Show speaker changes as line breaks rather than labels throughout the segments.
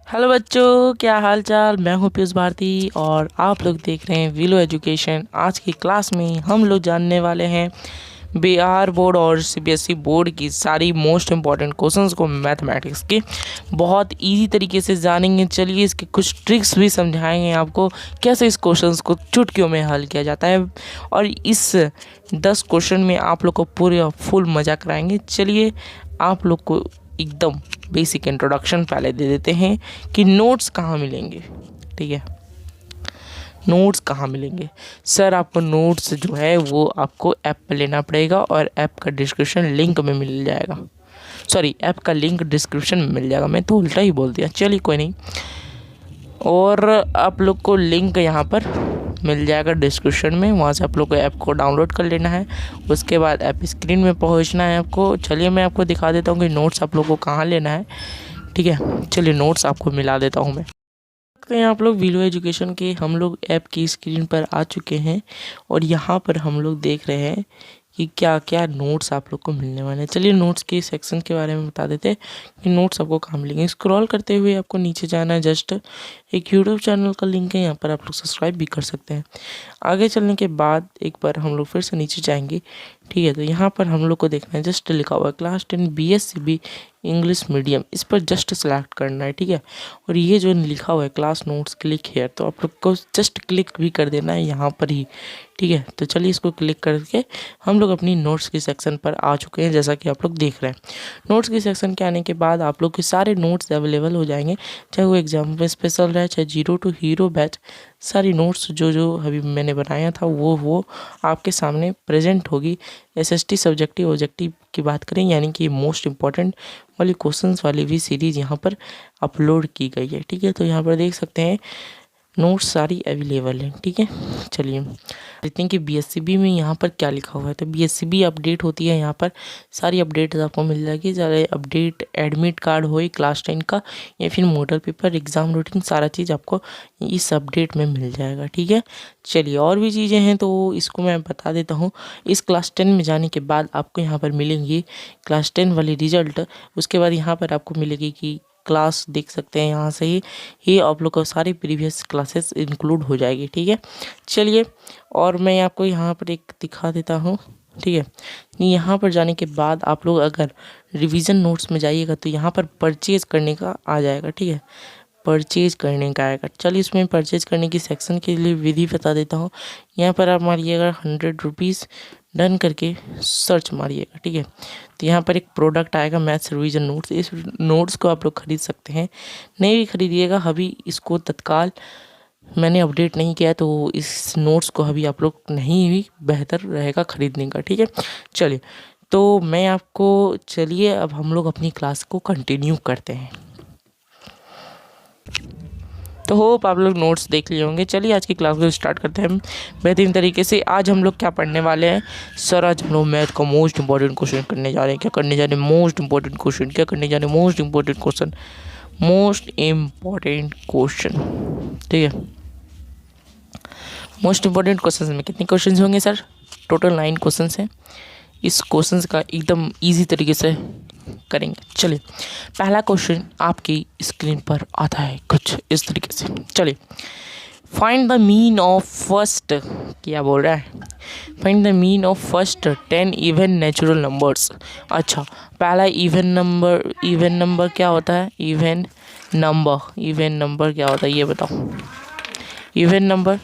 Hello बच्चों, क्या हाल चाल। मैं हूं पीयूष भारती और आप लोग देख रहे हैं विलो एजुकेशन। आज की क्लास में हम लोग जानने वाले हैं बिहार बोर्ड और सीबीएसई बोर्ड की सारी मोस्ट इम्पॉर्टेंट क्वेश्चंस को मैथमेटिक्स के बहुत इजी तरीके से जानेंगे। चलिए इसके कुछ ट्रिक्स भी समझाएंगे आपको, कैसे इस क्वेश्चंस को चुटकियों में हल किया जाता है। और इस 10 क्वेश्चन में आप लोग को पूरे फुल मज़ा कराएंगे। चलिए आप लोग को एकदम बेसिक इंट्रोडक्शन पहले दे देते हैं कि नोट्स कहाँ मिलेंगे। ठीक है, नोट्स कहाँ मिलेंगे सर? आपको नोट्स जो है वो आपको ऐप पर लेना पड़ेगा और ऐप का डिस्क्रिप्शन लिंक में मिल जाएगा। सॉरी, ऐप का लिंक डिस्क्रिप्शन में मिल जाएगा। मैं तो उल्टा ही बोल दिया, चलिए कोई नहीं। और आप लोग को लिंक यहाँ पर मिल जाएगा डिस्क्रिप्शन में, वहाँ से आप लोग को ऐप को डाउनलोड कर लेना है। उसके बाद ऐप स्क्रीन में पहुँचना है आपको। चलिए मैं आपको दिखा देता हूँ कि नोट्स आप लोग को कहाँ लेना है। ठीक है, चलिए नोट्स आपको मिला देता हूँ मैं। आप लोग विलो एजुकेशन के हम लोग ऐप की स्क्रीन पर आ चुके हैं और यहाँ पर हम लोग देख रहे हैं कि क्या क्या नोट्स आप लोग को मिलने वाले हैं। चलिए नोट्स के सेक्शन के बारे में बता देते हैं कि नोट्स आपको कहाँ मिलेंगे। स्क्रॉल करते हुए आपको नीचे जाना है। जस्ट एक यूट्यूब चैनल का लिंक है, यहाँ पर आप लोग सब्सक्राइब भी कर सकते हैं। आगे चलने के बाद एक बार हम लोग फिर से नीचे जाएंगे। ठीक है, तो यहाँ पर हम लोग को देखना है, जस्ट लिखा हुआ है क्लास 10 BSCB इंग्लिश मीडियम, इस पर जस्ट सेलेक्ट करना है। ठीक है, और ये जो लिखा हुआ है क्लास नोट्स क्लिक हेयर, तो आप लोग को जस्ट क्लिक भी कर देना है यहाँ पर ही। ठीक है, तो चलिए इसको क्लिक करके हम लोग अपनी नोट्स के सेक्शन पर आ चुके हैं, जैसा कि आप लोग देख रहे हैं। नोट्स के सेक्शन के आने के बाद आप लोग के सारे नोट्स अवेलेबल हो जाएंगे, चाहे वो एग्जाम में स्पेशल रहे, चाहे 0 to हीरो बैच। सारी नोट्स जो अभी मैंने बनाया था वो आपके सामने प्रेजेंट होगी। SST सब्जेक्टिव ऑब्जेक्टिव की बात करें, यानी कि मोस्ट इम्पॉर्टेंट वाली क्वेश्चंस वाली भी सीरीज़ यहाँ पर अपलोड की गई है। ठीक है, तो यहाँ पर देख सकते हैं नोट्स सारी अवेलेबल हैं। ठीक है, चलिए देखते हैं कि BSCB में यहाँ पर क्या लिखा हुआ है। तो BSCB अपडेट होती है, यहाँ पर सारी अपडेट्स आपको मिल जाएगी। सारे अपडेट, एडमिट कार्ड हो क्लास 10 का या फिर मॉडल पेपर, एग्ज़ाम रूटीन, सारा चीज़ आपको इस अपडेट में मिल जाएगा। ठीक है, चलिए और भी चीज़ें हैं तो इसको मैं बता देता हूँ। इस क्लास 10 में जाने के बाद आपको यहाँ पर मिलेंगी क्लास 10 वाली रिजल्ट। उसके बाद यहाँ पर आपको मिलेगी कि क्लास देख सकते हैं, यहाँ से ही आप लोग को सारी प्रीवियस क्लासेस इंक्लूड हो जाएगी। ठीक है, चलिए और मैं आपको यहाँ पर एक दिखा देता हूँ। ठीक है, यहाँ पर जाने के बाद आप लोग अगर रिवीजन नोट्स में जाइएगा तो यहाँ पर परचेज करने का आ जाएगा। ठीक है, परचेज करने का आएगा। चलिए इसमें परचेज करने की सेक्शन के लिए विधि बता देता हूँ। यहाँ पर आप मारिएगा 100 रुपीज़, डन करके सर्च मारिएगा। ठीक है, तो यहाँ पर एक प्रोडक्ट आएगा मैथ्स रिवीजन नोट्स। इस नोट्स को आप लोग खरीद सकते हैं, नहीं भी खरीदिएगा अभी इसको तत्काल मैंने अपडेट नहीं किया है, तो इस नोट्स को अभी आप लोग नहीं भी बेहतर रहेगा खरीदने का। ठीक है, चलिए तो मैं आपको, चलिए अब हम लोग अपनी क्लास को कंटिन्यू करते हैं। तो होप आप लोग नोट्स देख लिए होंगे। चलिए आज की क्लास को स्टार्ट करते हैं बेहतरीन तरीके से। आज हम लोग क्या पढ़ने वाले हैं सर? आज हम लोग मैथ का मोस्ट इंपॉर्टेंट क्वेश्चन करने जा रहे हैं। क्या करने जा रहे हैं? Most important question. क्या करने जा रहे हैं? Most important question. Most important question. ठीक है, मोस्ट इंपॉर्टेंट क्वेश्चन में कितने क्वेश्चन होंगे सर? टोटल 9 क्वेश्चन हैं। इस क्वेश्चन का एकदम ईजी तरीके से करेंगे। चलिए पहला क्वेश्चन आपकी स्क्रीन पर आता है कुछ इस तरीके से। चलिए, find the mean of first, क्या बोल रहा है? Find the mean of first 10 even natural numbers. अच्छा, पहला इवन नंबर क्या होता है? इवन नंबर क्या होता है ये बताओ। Even number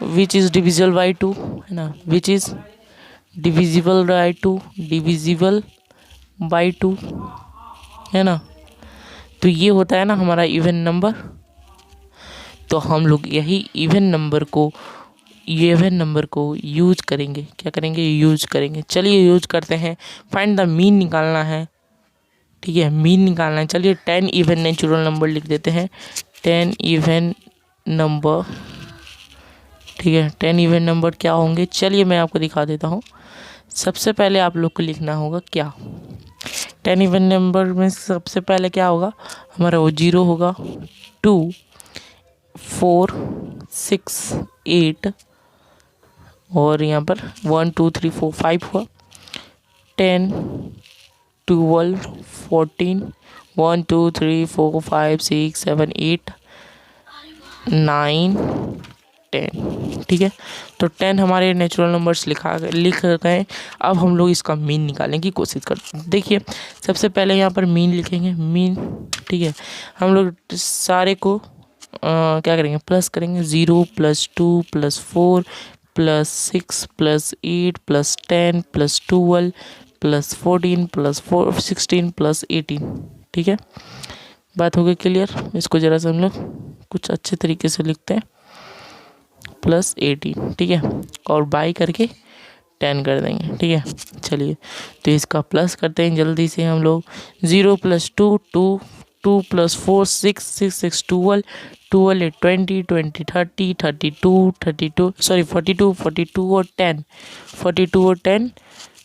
which is divisible by 2, है ना, विच इज़ डिविजिबल बाई 2, है ना। तो ये होता है ना हमारा इवन नंबर। तो हम लोग यही इवन नंबर को यूज करेंगे। क्या करेंगे? यूज करेंगे। चलिए यूज करते हैं। फाइंड द मीन निकालना है। ठीक है, मीन निकालना है। चलिए 10 इवन नेचुरल नंबर लिख देते हैं। 10 इवन नंबर। ठीक है, 10 इवन नंबर क्या होंगे? चलिए मैं आपको दिखा देता हूँ। सबसे पहले आप लोग को लिखना होगा क्या? 10 इवन नंबर में सबसे पहले क्या होगा हमारा? वो 0 होगा, 2, 4, 6, 8 और यहाँ पर 1 2 3 4 5 हुआ, 10, 12, 14, 1 2 3 4 5 6 7 8 9 10। ठीक है, तो 10 हमारे नेचुरल नंबर्स लिख गए। अब हम लोग इसका मीन निकालने की कोशिश करते हैं। देखिए, सबसे पहले यहाँ पर मीन लिखेंगे, मीन। ठीक है, हम लोग सारे को क्या करेंगे, प्लस करेंगे। 0 + 2 + 4 + 6 + 8 + 10 + 12 + 14 + 16 + 18। ठीक है, बात हो गई क्लियर। इसको जरा सा हम लोग कुछ अच्छे तरीके से लिखते हैं, +18। ठीक है, और बाई करके 10 कर देंगे। ठीक है, चलिए तो इसका प्लस करते हैं जल्दी से हम लोग। 0 + 2 2 2 + 4 6 6 6 12 12 8 20 20 30 32 32 सॉरी 42 42 और 10 42 और 10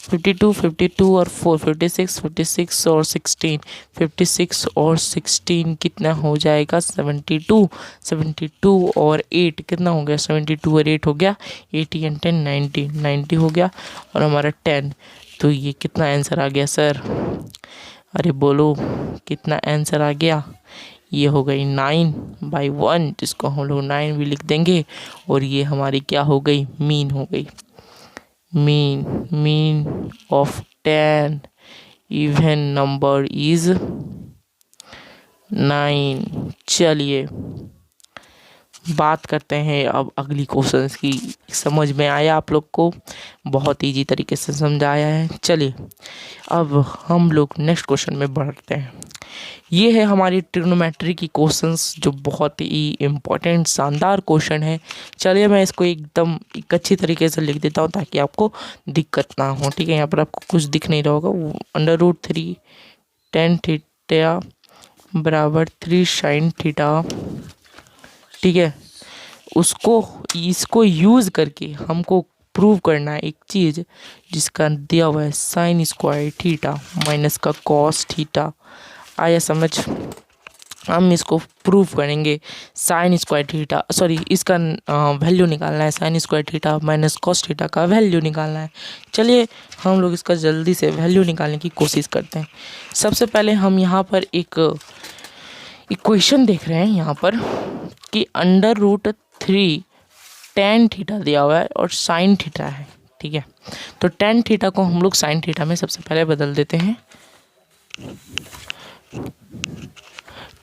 52 52 और 4 56 56 और 16 56 और 16 कितना हो जाएगा, 72 72 और 8 कितना हो गया, 72 और 8 हो गया 80 and 10 90 90 हो गया, और हमारा 10। तो ये कितना आंसर आ गया सर, अरे बोलो कितना आंसर आ गया। ये हो गई 9/1, जिसको हम लोग 9 भी लिख देंगे। और ये हमारी क्या हो गई, मीन हो गई। Mean of 10 even number is 9। चलिए बात करते हैं अब अगली क्वेश्चंस की। समझ में आया आप लोग को, बहुत इजी तरीके से समझाया है। चलिए अब हम लोग नेक्स्ट क्वेश्चन में बढ़ते हैं। ये है हमारी ट्रिग्नोमेट्री की क्वेश्चंस, जो बहुत ही इम्पोर्टेंट शानदार क्वेश्चन है। चलिए मैं इसको एकदम एक अच्छी तरीके से लिख देता हूँ ताकि आपको दिक्कत ना हो। ठीक है, यहाँ पर आपको कुछ दिख नहीं रहा होगा। √3 tan थीटा बराबर 3 sin थीटा। ठीक है, इसको यूज़ करके हमको प्रूव करना है एक चीज़ जिसका दिया हुआ है sin² थीटा माइनस का cos थीटा। आया समझ। हम इसको प्रूव करेंगे। sin² थीटा सॉरी इसका वैल्यू निकालना है, sin² theta minus cos theta का वैल्यू निकालना है। चलिए हम लोग इसका जल्दी से वैल्यू निकालने की कोशिश करते हैं। सबसे पहले हम यहाँ पर एक इक्वेशन देख रहे हैं यहाँ पर कि √3 tan थीटा दिया हुआ है और sin थीटा है। ठीक है, तो tan थीटा को हम लोग sin थीटा में सबसे पहले बदल देते हैं।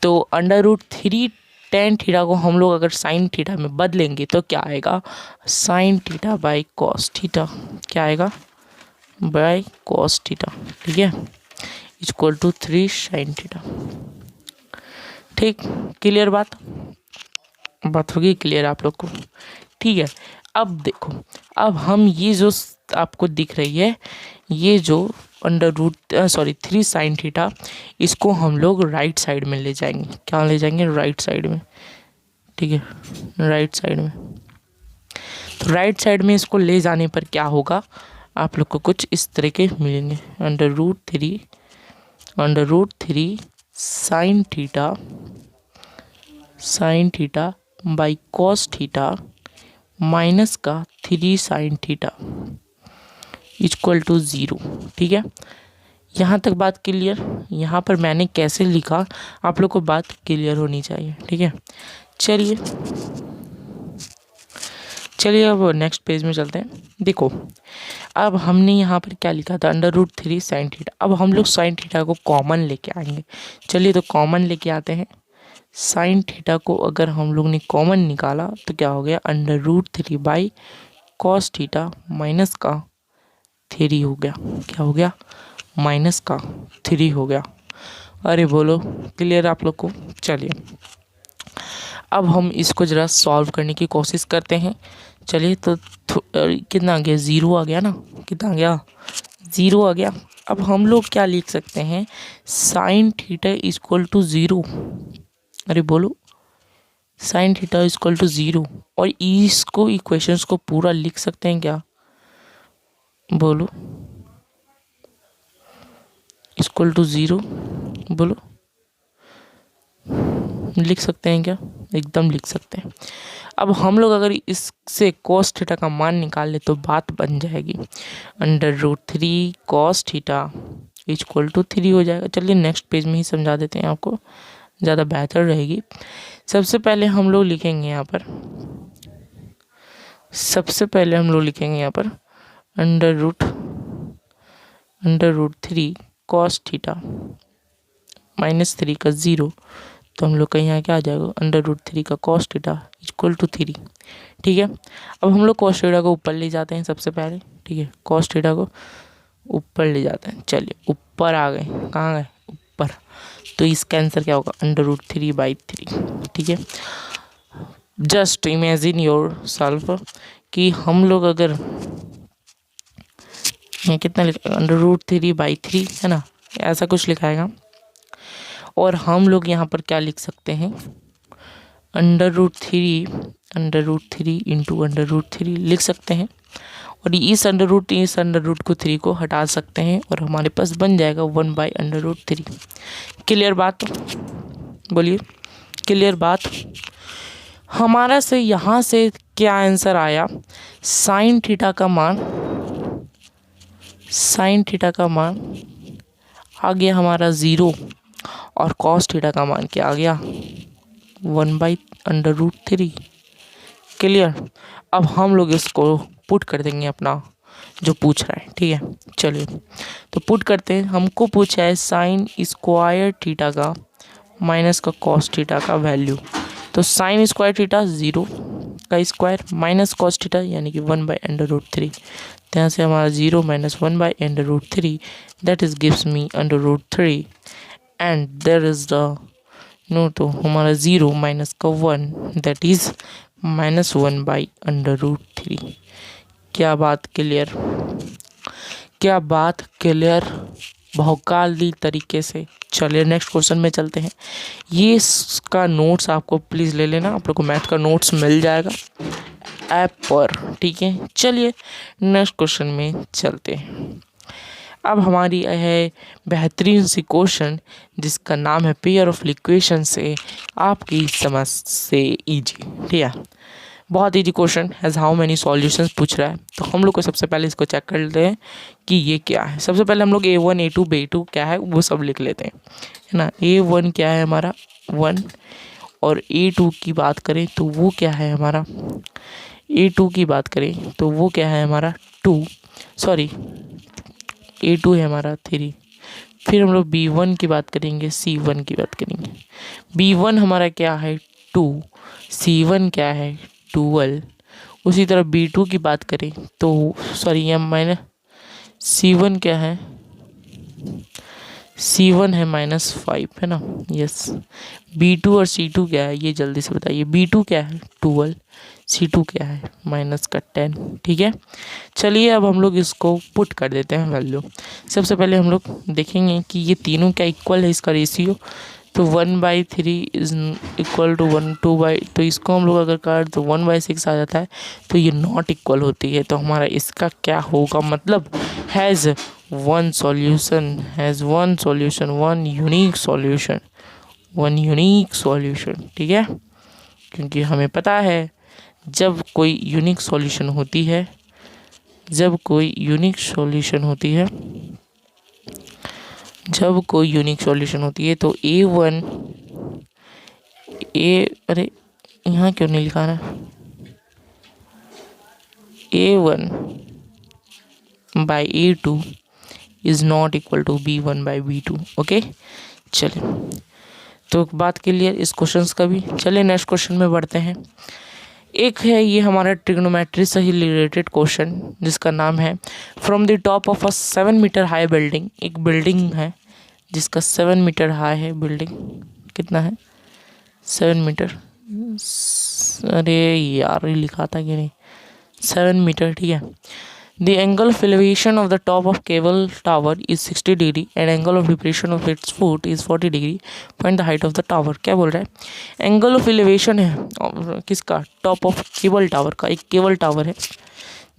तो √3 tan थीटा को हम लोग अगर sin थीटा में बदलेंगे तो क्या आएगा, sin theta by cos theta. क्या आएगा, बाई cos थीटा। ठीक है, इक्वल टू 3 sin थीटा। ठीक, क्लियर बात होगी क्लियर आप लोग को। ठीक है, अब देखो, अब हम ये जो आपको दिख रही है, ये जो 3 sin थीटा, इसको हम लोग राइट साइड में ले जाएंगे। क्या ले जाएंगे, राइट साइड में। ठीक है, राइट साइड में। तो राइट साइड में इसको ले जाने पर क्या होगा, आप लोग को कुछ इस तरह के मिलेंगे। √3 sin theta by cos theta minus का 3 sin थीटा इक्वल टू 0। ठीक है, यहाँ तक बात क्लियर। यहाँ पर मैंने कैसे लिखा आप लोग को बात क्लियर होनी चाहिए। ठीक है, चलिए अब नेक्स्ट पेज में चलते हैं। देखो, अब हमने यहाँ पर क्या लिखा था, √3 sin थीटा। अब हम लोग sin थीटा को कॉमन लेके आएंगे। चलिए तो कॉमन लेके आते हैं। sin थीटा को अगर हम लोग ने कॉमन निकाला तो क्या हो गया, √3 बाई cos थीटा माइनस का 3 हो गया। क्या हो गया, माइनस का 3 हो गया। अरे बोलो क्लियर आप लोग को। चलिए अब हम इसको ज़रा सॉल्व करने की कोशिश करते हैं। चलिए तो कितना आ गया, 0 आ गया ना। कितना आ गया, 0 आ गया। अब हम लोग क्या लिख सकते हैं, sin थीटा इक्वल टू 0। अरे बोलो, sin थीटा इक्वल टू 0। और इसको इक्वेशंस को पूरा लिख सकते हैं क्या, बोलो, इक्वल टू 0। बोलो, लिख सकते हैं क्या, एकदम लिख सकते हैं। अब हम लोग अगर इससे cos थीटा का मान निकाल ले तो बात बन जाएगी, √3 cos थीटा इक्वल टू 3 हो जाएगा। चलिए नेक्स्ट पेज में ही समझा देते हैं, आपको ज़्यादा बेहतर रहेगी। सबसे पहले हम लोग लिखेंगे यहाँ पर अंडर रूट 3 कॉस थीटा -3 का 0, तो हम लोग का यहाँ क्या आ जाएगा, अंडर रूट 3 का कॉस थीटा इक्वल टू 3। ठीक है, अब हम लोग कॉस थीटा को ऊपर ले जाते हैं सबसे पहले। ठीक है, कॉस थीटा को ऊपर ले जाते हैं। चलिए ऊपर आ गए, कहाँ गए, ऊपर। तो इसका आंसर क्या होगा, अंडर रूट 3/3। ठीक है, जस्ट इमेजिन योर सेल्फ कि हम लोग अगर ये कितना लिखा, अंडर रूट 3/3 है ना, ऐसा कुछ लिखाएगा। और हम लोग यहाँ पर क्या लिख सकते हैं, under root 3 into under root 3 लिख सकते हैं। और इस अंडर रूट को 3 को हटा सकते हैं और हमारे पास बन जाएगा 1/√3। क्लियर बात, बोलिए क्लियर बात। हमारा से यहाँ से क्या आंसर आया, साइन थीटा का मान आ गया हमारा 0 और कॉस थीटा का मान क्या आ गया, 1/√3। क्लियर। अब हम लोग इसको पुट कर देंगे अपना जो पूछ रहा है। ठीक है, चलिए तो पुट करते हैं। हमको पूछा है साइन स्क्वायर थीटा का माइनस का कॉस थीटा का वैल्यू। तो साइन स्क्वायर थीटा 0 का स्क्वायर माइनस कॉस थीटा यानी कि 1/√3। तो यहाँ से हमारा 0 minus 1/√3 that is gives me √3 and there is the no, तो हमारा 0 माइनस का 1 दैट इज -1/√3। क्या बात क्लियर, क्या बात क्लियर, बहुकाली तरीके से। चलिए नेक्स्ट क्वेश्चन में चलते हैं। ये इसका नोट्स आपको प्लीज़ ले लेना, आप लोग को मैथ का नोट्स मिल जाएगा ऐप पर। ठीक है, चलिए नेक्स्ट क्वेश्चन में चलते हैं। अब हमारी है बेहतरीन सी क्वेश्चन जिसका नाम है पेयर ऑफ इक्वेशन से आपकी समझ से इजी। ठीक है, बहुत easy question has how many solutions पूछ रहा है। तो हम लोग को सबसे पहले इसको चेक कर लेते हैं कि ये क्या है। सबसे पहले हम लोग A1 A2 B2 क्या है वो सब लिख लेते हैं, है ना। A1 क्या है हमारा 1, और A2 की बात करें तो वो क्या है हमारा, A2 की बात करें तो वो क्या है हमारा 2, सॉरी A2 है हमारा 3। फिर हम लोग B1 की बात करेंगे, C1 की बात करेंगे। B1 हमारा क्या है 2, C1 क्या है 12। उसी तरह B2 की बात करें तो सॉरी ये माइनस C1 क्या है, C1 है -5 है ना, यस। B2 और C2 क्या है ये जल्दी से बताइए। B2 क्या है 12, C2 क्या है -10। ठीक है, चलिए अब हम लोग इसको पुट कर देते हैं वैल्यू। सबसे पहले हम लोग देखेंगे कि ये तीनों क्या इक्वल है, इसका रेशियो। तो 1/3 इज इक्वल टू 1 2 तो इसको हम लोग अगर कर तो 1/6 आ जाता है। तो ये नॉट इक्वल होती है, तो हमारा इसका क्या होगा, मतलब has one solution, one unique solution. ठीक है, क्योंकि हमें पता है जब कोई यूनिक सॉल्यूशन होती है, जब कोई यूनिक सॉल्यूशन होती है तो A1 अरे यहाँ क्यों नहीं लिखा रहा, A1/A2 is not equal to B1/B2। Okay, चलिए तो बात क्लियर इस क्वेश्चन का भी। चलिए नेक्स्ट क्वेश्चन में बढ़ते हैं। एक है ये हमारा ट्रिग्नोमेट्री से ही रिलेटेड क्वेश्चन जिसका नाम है from the top of a 7 metre high building. एक बिल्डिंग है जिसका 7 मीटर हाई है, बिल्डिंग कितना है 7 मीटर, अरे यार ये लिखा था कि नहीं 7 मीटर। ठीक है, the angle of elevation of the top of cable tower is 60 degree and angle of depression of its foot is 40 degree. Find the height of the tower। क्या बोल रहा है, एंगल ऑफ एलिवेशन है किसका, top of cable tower का। एक cable tower है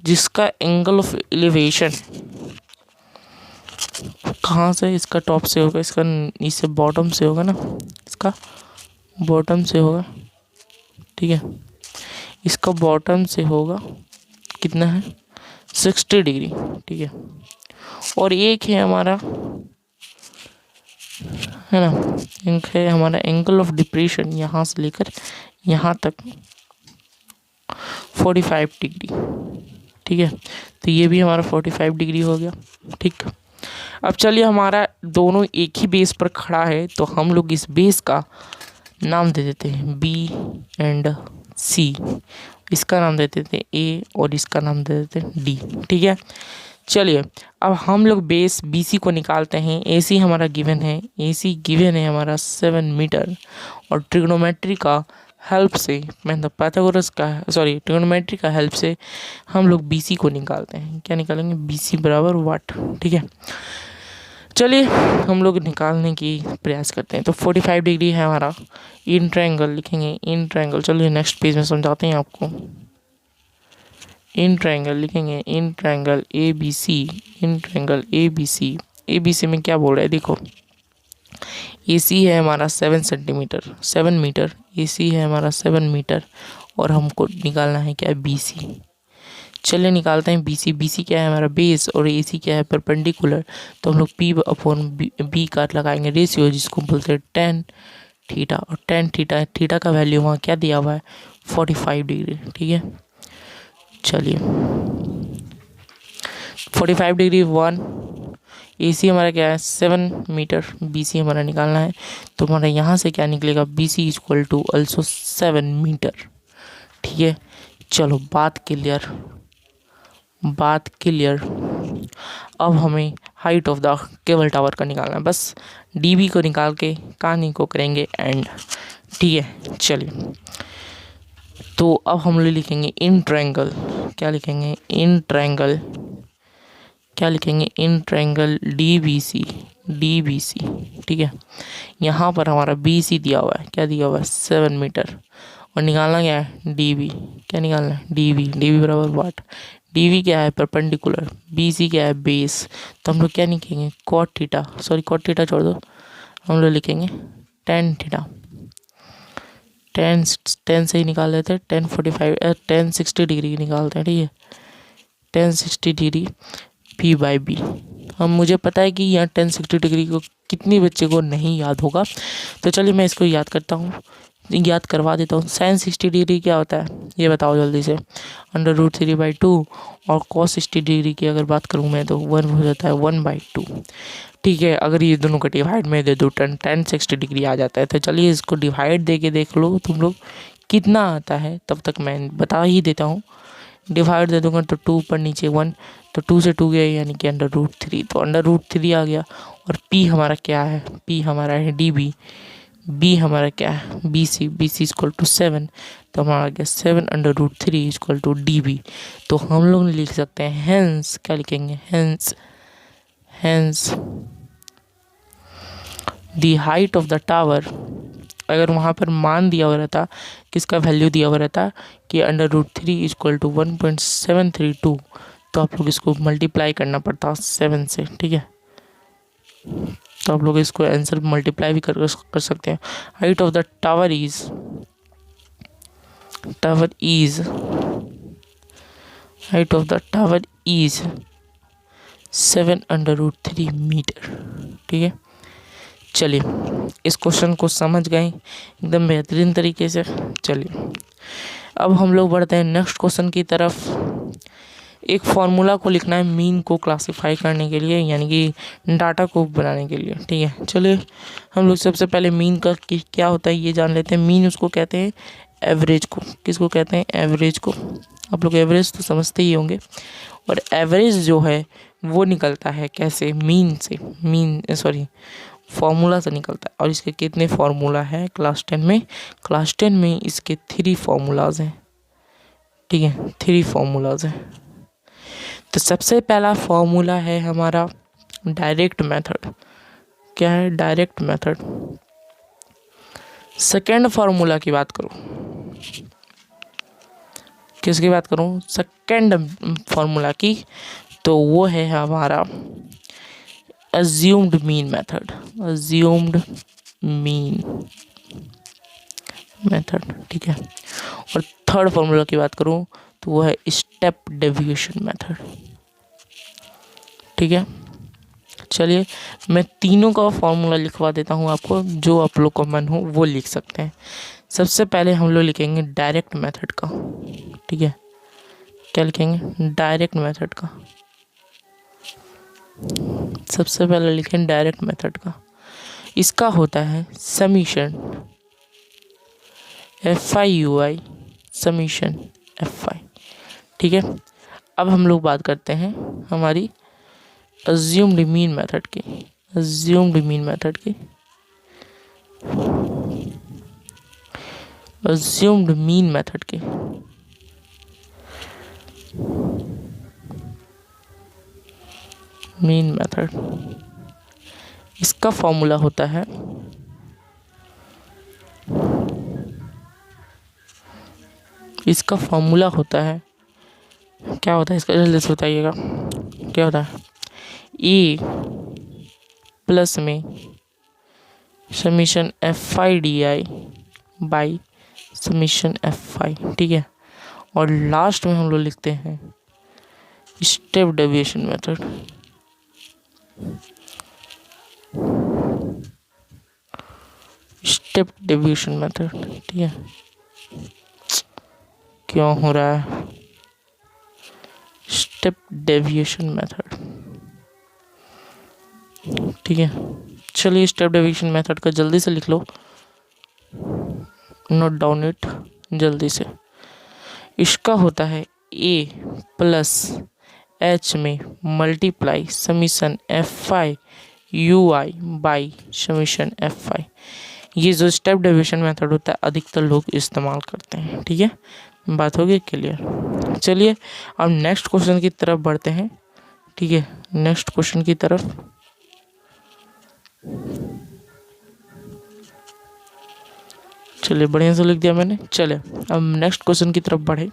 जिसका एंगल ऑफ एलिवेशन कहाँ से, इसका टॉप से होगा, इसका नीचे बॉटम से होगा ना, इसका बॉटम से होगा। ठीक है, इसका बॉटम से होगा कितना है 60 डिग्री। ठीक है, और एक है हमारा है ना। एक है हमारा एंगल ऑफ डिप्रेशन, यहाँ से लेकर यहाँ तक 45 डिग्री। ठीक है, तो ये भी हमारा 45 डिग्री हो गया। ठीक, अब चलिए हमारा दोनों एक ही बेस पर खड़ा है, तो हम लोग इस बेस का नाम दे देते हैं बी एंड सी। इसका नाम दे देते हैं ए और इसका नाम दे देते हैं डी। ठीक है, चलिए अब हम लोग बेस बी सी को निकालते हैं। ए सी हमारा गिवन है, ए सी गिवन है हमारा 7 मीटर, और ट्रिग्नोमेट्री का हेल्प से, मतलब पाइथागोरस का सॉरी ट्रिग्नोमेट्री का हेल्प से हम लोग बी सी को निकालते हैं। क्या निकालेंगे? बी सी बराबर वाट। ठीक है, चलिए हम लोग निकालने की प्रयास करते हैं। तो 45 डिग्री है हमारा इन ट्रायंगल, लिखेंगे इन ट्रायंगल। चलिए नेक्स्ट पेज में समझाते हैं आपको। इन ट्रायंगल लिखेंगे, in triangle A B C, in triangle A B C. A B C में क्या बोल रहा है देखो, ए सी है हमारा 7 सेंटीमीटर, 7 मीटर। ए सी है हमारा 7 मीटर, और हमको निकालना है क्या? B C. चलिए निकालते हैं बी सी। बी सी क्या है? हमारा बेस, और ए सी क्या है? परपेंडिकुलर। तो हम लोग पी अपॉन बी का लगाएंगे रेशियो, जिसको बोलते हैं टेन थीटा। और टेन थीटा, थीटा का वैल्यू वहाँ क्या दिया हुआ है? 45 डिग्री। ठीक है, चलिए 45 डिग्री 1। ए सी हमारा क्या है? 7 मीटर। बी सी हमारा निकालना है, तो हमारा यहाँ से क्या निकलेगा? B C equal to also 7 metre. ठीक है, चलो बात क्लियर, बात क्लियर। अब हमें height of the cable tower का निकालना है। बस डी बी को निकाल के कहानी को करेंगे एंड। ठीक है, चलिए तो अब हम लोग लिखेंगे इन ट्रायंगल। क्या लिखेंगे? In triangle. क्या लिखेंगे? In triangle D B C, D B C. ठीक है, यहाँ पर हमारा बी सी दिया हुआ है। क्या दिया हुआ है? 7 मीटर। और निकालना क्या है? D B. क्या निकालना है? D B. डी बी बराबर वाट? डी वी क्या है? परपेंडिकुलर। बी सी क्या है? बेस। तो हम लोग क्या लिखेंगे? Cot theta, sorry cot theta छोड़ दो, हम लोग लिखेंगे टेन थीटा। टेन से ही निकाल लेते हैं, 1060 डिग्री निकालते हैं। ठीक है, 1060 डिग्री पी बाई बी। हम मुझे पता है कि यहाँ 1060 डिग्री को कितनी बच्चे को नहीं याद होगा, तो चलिए मैं इसको याद करता हूँ, याद करवा देता हूँ। साइन 60 डिग्री क्या होता है ये बताओ जल्दी से? √3/2। और cos 60 डिग्री की अगर बात करूँ मैं तो 1 हो जाता है 1/2। ठीक है, अगर ये दोनों का डिवाइड में दे दो 1060 डिग्री आ जाता है। तो चलिए इसको डिवाइड दे के देख लो तुम लोग कितना आता है, तब तक मैं बता ही देता हूँ। डिवाइड दे दूंगा तो 2 पर नीचे 1, तो 2 से 2 गया यानी कि √3, तो √3 आ गया। और P हमारा क्या है? P हमारा है डी बी। बी हमारा क्या है? B C. B C equal to 7, तो हमारा गया 7/√3 इक्वल टू डी बी। तो हम लोग लिख सकते हैं हेंस। क्या लिखेंगे? Hence, hence the height of the tower. अगर वहाँ पर मान दिया हुआ रहता, किसका वैल्यू दिया हुआ रहता कि √3 इक्वल टू 1.732, तो आप लोग इसको मल्टीप्लाई करना पड़ता 7 से। ठीक है, तो आप लोग इसको आंसर मल्टीप्लाई भी कर सकते हैं। Height of the tower is, height of the tower is 7/√3 metre. ठीक है, चलिए इस क्वेश्चन को समझ गए एकदम बेहतरीन तरीके से। चलिए अब हम लोग बढ़ते हैं नेक्स्ट क्वेश्चन की तरफ। एक फार्मूला को लिखना है मीन को क्लासिफाई करने के लिए, यानी कि डाटा को बनाने के लिए। ठीक है, चलिए हम लोग सबसे पहले मीन का क्या होता है ये जान लेते हैं। मीन उसको कहते हैं एवरेज को। किसको कहते हैं? एवरेज को। आप लोग एवरेज तो समझते ही होंगे। और एवरेज जो है वो निकलता है कैसे? मीन से, फॉर्मूला से निकलता है। और इसके कितने फार्मूला है क्लास 10 में? क्लास 10 में इसके 3 फार्मूलाज हैं। ठीक है, 3 फार्मूलाज हैं। तो सबसे पहला फार्मूला है हमारा डायरेक्ट मेथड। क्या है? Direct method. सेकेंड फार्मूला की बात करूं, किसकी बात करूं? सेकेंड फार्मूला की, तो वो है हमारा assumed mean method, assumed mean method। ठीक है, और थर्ड फॉर्मूला की बात करूं तो वो है स्टेप डेविएशन मेथड। ठीक है, चलिए मैं तीनों का फॉर्मूला लिखवा देता हूँ आपको, जो आप लोग को मन हो वो लिख सकते हैं। सबसे पहले हम लोग लिखेंगे डायरेक्ट मेथड का, ठीक है। क्या लिखेंगे? डायरेक्ट मेथड का। सबसे पहले लिखें डायरेक्ट मेथड का। इसका होता है समीशन FI/UI, समीशन FI, ठीक है। अब हम लोग बात करते हैं हमारी अज्यूम्ड मीन मेथड की, अज्यूम्ड मीन मेथड की, अज्यूम्ड मीन मेथड की। मीन मेथड, इसका फॉर्मूला होता है क्या होता है इसका, जल्दी से बताइएगा क्या होता है। ए प्लस में summation FI/DI by summation FI, ठीक है। और लास्ट में हम लोग लिखते हैं step deviation method, step deviation method, ठीक है। क्यों हो रहा है? स्टेप डेविएशन मेथड, ठीक है। चलिए स्टेप डेविएशन मेथड का जल्दी से लिख लो, नोट डाउन इट जल्दी से। इसका होता है A प्लस H में multiply summation FI/UI by summation FI। ये जो स्टेप डेविएशन मेथड होता है अधिकतर लोग इस्तेमाल करते हैं, ठीक है। बात हो गई क्लियर। चलिए अब नेक्स्ट क्वेश्चन की तरफ बढ़ते हैं, ठीक है। नेक्स्ट क्वेश्चन की तरफ चलिए, बढ़िया से लिख दिया मैंने। चले अब नेक्स्ट क्वेश्चन की तरफ बढ़े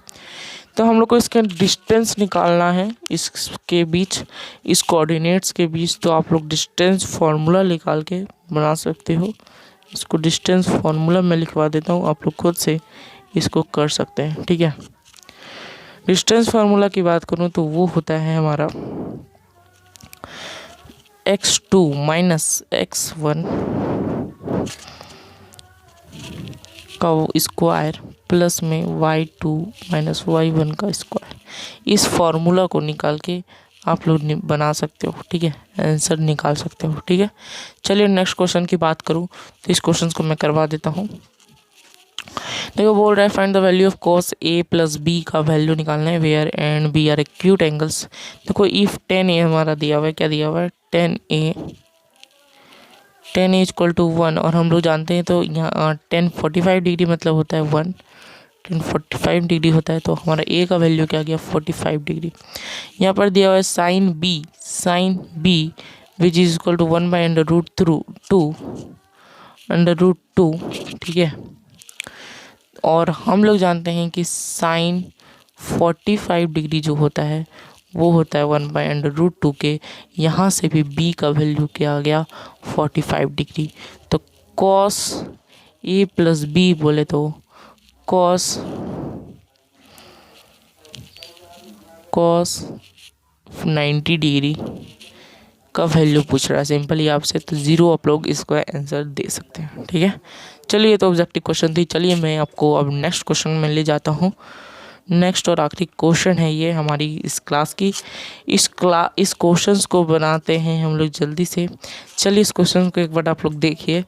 तो हम लोग को इसका डिस्टेंस निकालना है इसके बीच, इस कोऑर्डिनेट्स के बीच। तो आप लोग डिस्टेंस फार्मूला निकाल के बना सकते हो। इसको डिस्टेंस फार्मूला मैं लिखवा देता हूँ, आप लोग खुद से इसको कर सकते हैं, ठीक है। डिस्टेंस फार्मूला की बात करूँ तो वो होता है हमारा x2 माइनस x1 का स्क्वायर प्लस में y2 माइनस y1 का स्क्वायर। इस फॉर्मूला को निकाल के आप लोग बना सकते हो, ठीक है, आंसर निकाल सकते हो, ठीक है। चलिए नेक्स्ट क्वेश्चन की बात करूँ तो इस क्वेश्चन को मैं करवा देता हूँ। देखो बोल रहा है find the value of cos A plus B का वैल्यू निकालना है where and B are acute angles. देखो इफ 10A हमारा दिया हुआ है, क्या दिया हुआ है? 10A इक्वल टू 1, और हम लोग जानते हैं तो यहाँ 1045 डिग्री मतलब होता है 1, 1045 डिग्री होता है, तो हमारा A का वैल्यू क्या गया? 45 डिग्री। यहाँ पर दिया हुआ है sine B which is equal to 1/√2, ठीक है। और हम लोग जानते हैं कि साइन 45 डिग्री जो होता है वो होता है 1/√2 के। यहाँ से भी B का वैल्यू क्या आ गया? 45 डिग्री। तो cos A प्लस B बोले तो cos 90 डिग्री का वैल्यू पूछ रहा है सिंपली आपसे, तो 0 आप लोग इसको आंसर दे सकते हैं, ठीक है। चलिए तो ऑब्जेक्टिव क्वेश्चन थी। चलिए मैं आपको अब नेक्स्ट क्वेश्चन में ले जाता हूँ। नेक्स्ट और आखिरी क्वेश्चन है ये हमारी इस क्लास की। इस क्वेश्चंस को बनाते हैं हम लोग जल्दी से। चलिए इस क्वेश्चन को एक बार आप लोग देखिए,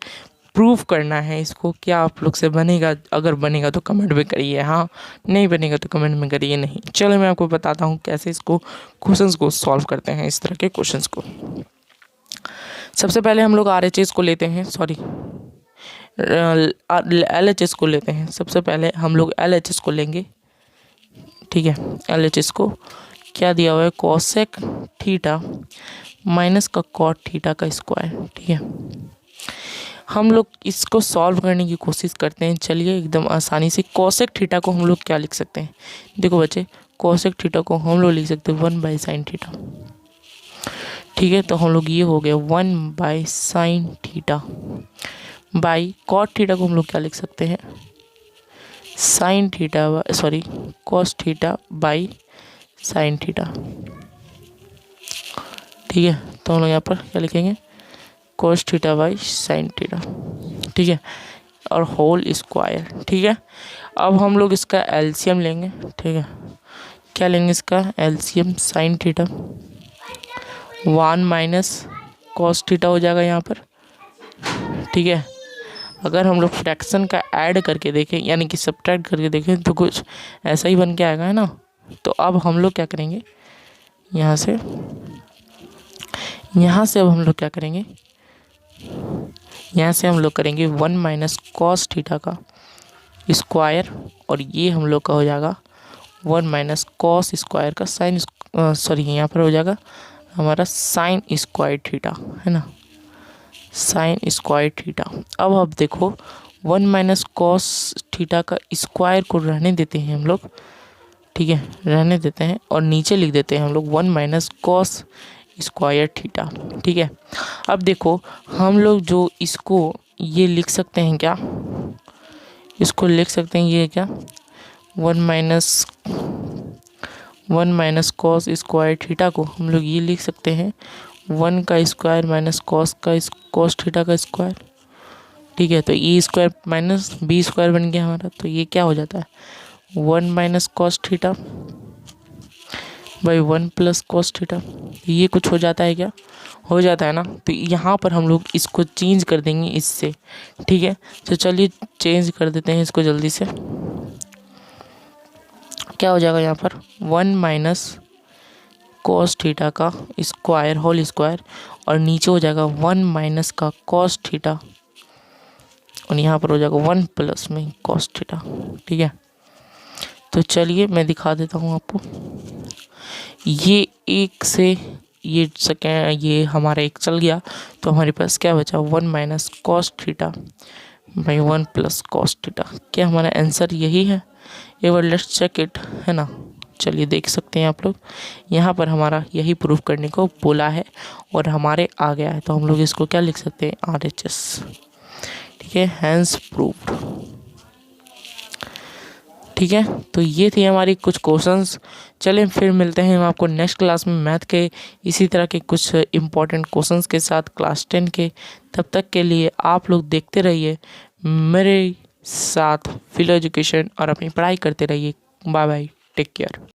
प्रूफ करना है इसको, क्या आप लोग से बनेगा? अगर बनेगा तो कमेंट में करिए हाँ, नहीं बनेगा तो कमेंट में करिए नहीं। चलो मैं आपको बताता हूँ कैसे इसको क्वेश्चंस को सॉल्व करते हैं, इस तरह के क्वेश्चंस को। सबसे पहले हम लोग RHS को लेते हैं, सॉरी LHS को लेते हैं। सबसे पहले हम लोग LHS को लेंगे, ठीक है। LHS को क्या दिया हुआ है? कोसेक थीटा माइनस का कॉट थीटा का स्क्वायर, ठीक है। हम लोग इसको सॉल्व करने की कोशिश करते हैं। चलिए एकदम आसानी से कोसेक थीटा को हम लोग क्या लिख सकते हैं? देखो बच्चे, कोसेक थीटा को हम लोग लिख सकते हैं 1/sin थीटा, ठीक है। तो हम लोग ये हो गया 1/sin theta by cot theta को हम लोग क्या लिख सकते हैं? sin theta sorry cos theta by sin theta, ठीक है। तो हम लोग यहाँ पर क्या लिखेंगे, cos theta by sine theta, ठीक है, और होल स्क्वायर, ठीक है। अब हम लोग इसका एलसीएम लेंगे, ठीक है। क्या लेंगे इसका LCM, sine theta 1 minus cos theta हो जाएगा यहाँ पर, ठीक है। अगर हम लोग फ्रैक्शन का ऐड करके देखें यानी कि सब्ट्रैक्ट करके देखें तो कुछ ऐसा ही बन के आएगा, है ना। तो अब हम लोग क्या करेंगे, यहाँ से अब हम लोग क्या करेंगे, यहाँ से हम लोग करेंगे 1 माइनस कॉस थीटा का स्क्वायर, और ये हम लोग का हो जाएगा 1 माइनस कॉस स्क्वायर का साइन, सॉरी यहाँ पर हो जाएगा हमारा साइन स्क्वायर थीटा, है ना, साइन स्क्वायर थीटा। अब देखो 1 माइनस कॉस थीटा का स्क्वायर को रहने देते हैं हम लोग, ठीक है, रहने देते हैं, और नीचे लिख देते हैं हम लोग 1 माइनस कॉस स्क्वायर थीटा, ठीक है। अब देखो हम लोग जो इसको ये लिख सकते हैं, क्या इसको लिख सकते हैं, ये क्या 1 माइनस कॉस स्क्वायर थीटा को हम लोग ये लिख सकते हैं 1 का स्क्वायर माइनस कॉस थीटा का स्क्वायर, ठीक है। तो ए स्क्वायर माइनस बी स्क्वायर बन गया हमारा, तो ये क्या हो जाता है 1 minus cos theta by 1 plus cos theta, ये कुछ हो जाता है, क्या हो जाता है ना। तो यहाँ पर हम लोग इसको चेंज कर देंगे इससे, ठीक है। तो चलिए चेंज कर देते हैं इसको जल्दी से। क्या हो जाएगा यहाँ पर 1 माइनस कॉस थीटा का स्क्वायर होल स्क्वायर, और नीचे हो जाएगा 1 माइनस का कॉस थीटा, और यहाँ पर हो जाएगा 1 प्लस में कॉस थीटा, ठीक है। तो चलिए मैं दिखा देता हूँ आपको, ये एक से ये सेकेंड ये हमारा एक चल गया, तो हमारे पास क्या बचा 1 minus cos theta by 1 plus cos theta. क्या हमारा आंसर यही है, एक बार लेट्स चेक इट, है ना। चलिए देख सकते हैं आप लोग, यहाँ पर हमारा यही प्रूफ करने को बोला है और हमारे आ गया है, तो हम लोग इसको क्या लिख सकते हैं RHS, ठीक है, हैंस प्रूव्ड, ठीक है। तो ये थी हमारी कुछ क्वेश्चंस। चलें फिर मिलते हैं हम आपको नेक्स्ट क्लास में मैथ के इसी तरह के कुछ इम्पोर्टेंट क्वेश्चंस के साथ क्लास 10 के। तब तक के लिए आप लोग देखते रहिए मेरे साथ फिलो एजुकेशन और अपनी पढ़ाई करते रहिए। Bye bye, take care.